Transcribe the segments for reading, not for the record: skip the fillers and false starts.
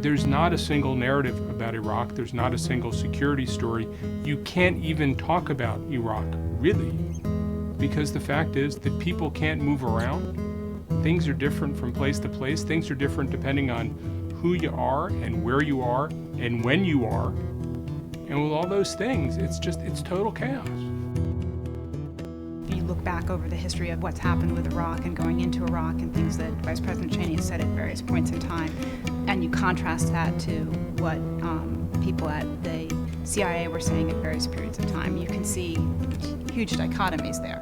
There's not a single narrative about Iraq. There's not a single security story. You can't even talk about Iraq, really, because the fact is that people can't move around. Things are different from place to place. Things are different depending on who you are and where you are and when you are. And with all those things, it's total chaos. You look back over the history of what's happened with Iraq and going into Iraq and things that Vice President Cheney has said at various points in time, and you contrast that to what people at the CIA were saying at various periods of time, you can see huge dichotomies there.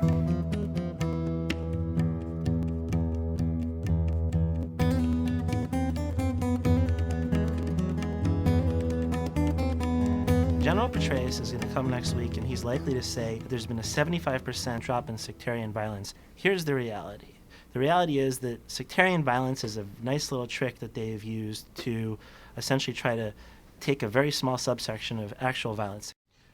General Petraeus is going to come next week, and he's likely to say that there's been a 75% drop in sectarian violence. Here's the reality. The reality is that sectarian violence is a nice little trick that they've used to essentially try to take a very small subsection of actual violence.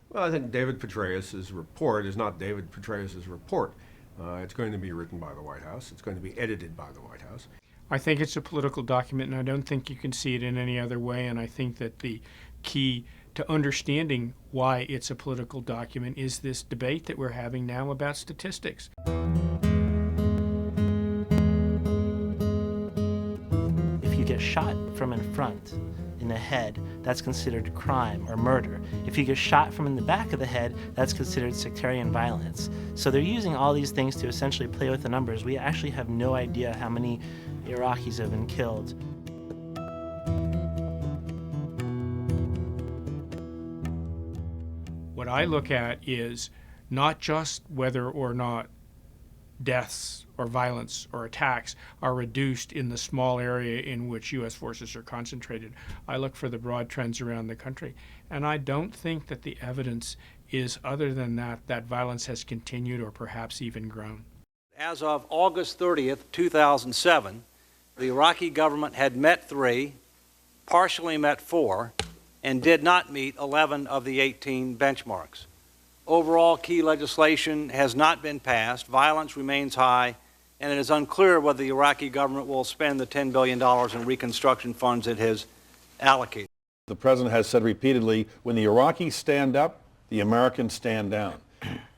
Well, I think David Petraeus' report is not David Petraeus' report. It's going to be written by the White House. It's going to be edited by the White House. I think it's a political document, and I don't think you can see it in any other way, and I think that the key to understanding why it's a political document is this debate that we're having now about statistics. If you get shot from in front, in the head, that's considered crime or murder. If you get shot from in the back of the head, that's considered sectarian violence. So they're using all these things to essentially play with the numbers. We actually have no idea how many Iraqis have been killed. What I look at is not just whether or not deaths or violence or attacks are reduced in the small area in which U.S. forces are concentrated. I look for the broad trends around the country, and I don't think that the evidence is other than that violence has continued or perhaps even grown. As of August 30th, 2007, the Iraqi government had met 3, partially met 4, and did not meet 11 of the 18 benchmarks. Overall, key legislation has not been passed, violence remains high, and it is unclear whether the Iraqi government will spend the $10 billion in reconstruction funds it has allocated. The president has said repeatedly, when the Iraqis stand up, the Americans stand down.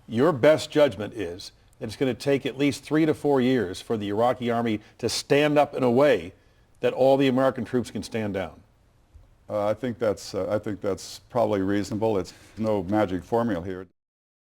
Your best judgment is that it's going to take at least 3 to 4 years for the Iraqi army to stand up in a way that all the American troops can stand down. I think that's probably reasonable. It's no magic formula here.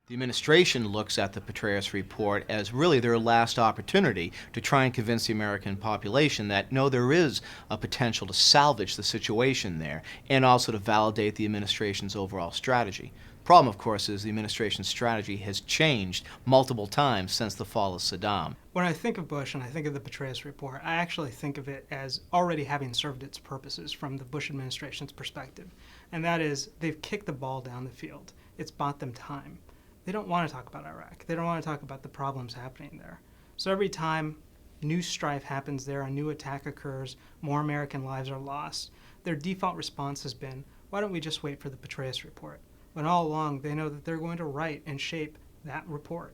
The administration looks at the Petraeus report as really their last opportunity to try and convince the American population that, no, there is a potential to salvage the situation there and also to validate the administration's overall strategy. The problem, of course, is the administration's strategy has changed multiple times since the fall of Saddam. When I think of Bush and I think of the Petraeus report, I actually think of it as already having served its purposes from the Bush administration's perspective. And that is, they've kicked the ball down the field. It's bought them time. They don't want to talk about Iraq. They don't want to talk about the problems happening there. So every time new strife happens there, a new attack occurs, more American lives are lost, their default response has been, why don't we just wait for the Petraeus report? When all along they know that they're going to write and shape that report.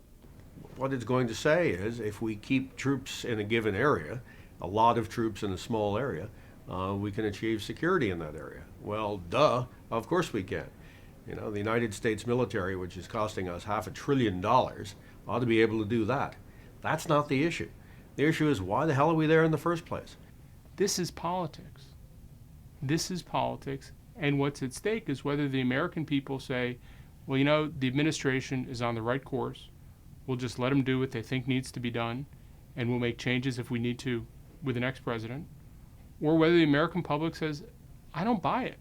What it's going to say is, if we keep troops in a given area, a lot of troops in a small area, we can achieve security in that area. Well, duh, of course we can. You know, the United States military, which is costing us $500 billion, ought to be able to do that. That's not the issue. The issue is, why the hell are we there in the first place? This is politics. This is politics, and what's at stake is whether the American people say, well, you know, the administration is on the right course. We'll just let them do what they think needs to be done, and we'll make changes if we need to with the next president. Or whether the American public says, I don't buy it.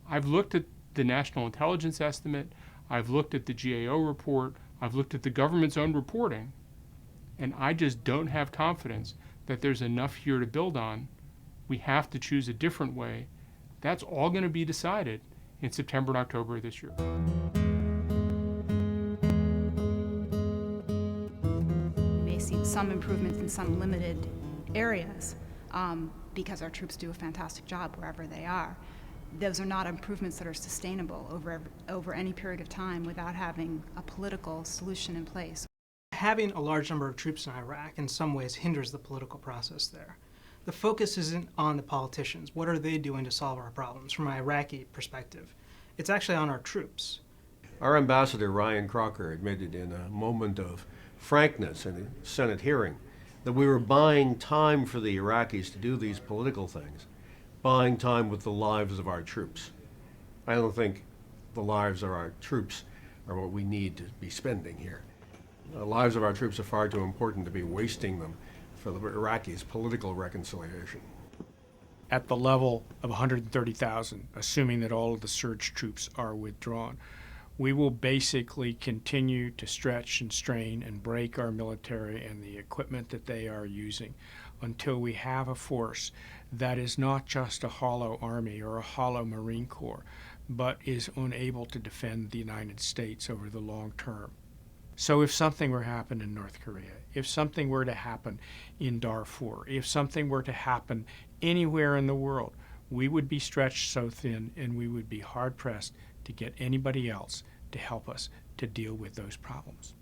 I've looked at the National Intelligence Estimate, I've looked at the GAO report, I've looked at the government's own reporting, and I just don't have confidence that there's enough here to build on. We have to choose a different way. That's all going to be decided in September and October of this year. We may see some improvements in some limited areas because our troops do a fantastic job wherever they are. Those are not improvements that are sustainable over any period of time without having a political solution in place. Having a large number of troops in Iraq in some ways hinders the political process there. the focus isn't on the politicians. What are they doing to solve our problems from an Iraqi perspective? It's actually on our troops. Our ambassador, Ryan Crocker, admitted in a moment of frankness in a Senate hearing that we were buying time for the Iraqis to do these political things, buying time with the lives of our troops. I don't think the lives of our troops are what we need to be spending here. The lives of our troops are far too important to be wasting them for the Iraqis' political reconciliation. At the level of 130,000, assuming that all of the surge troops are withdrawn, we will basically continue to stretch and strain and break our military and the equipment that they are using until we have a force that is not just a hollow army or a hollow Marine Corps, but is unable to defend the United States over the long term. So if something were to happen in North Korea, if something were to happen in Darfur, if something were to happen anywhere in the world, we would be stretched so thin and we would be hard-pressed to get anybody else to help us to deal with those problems.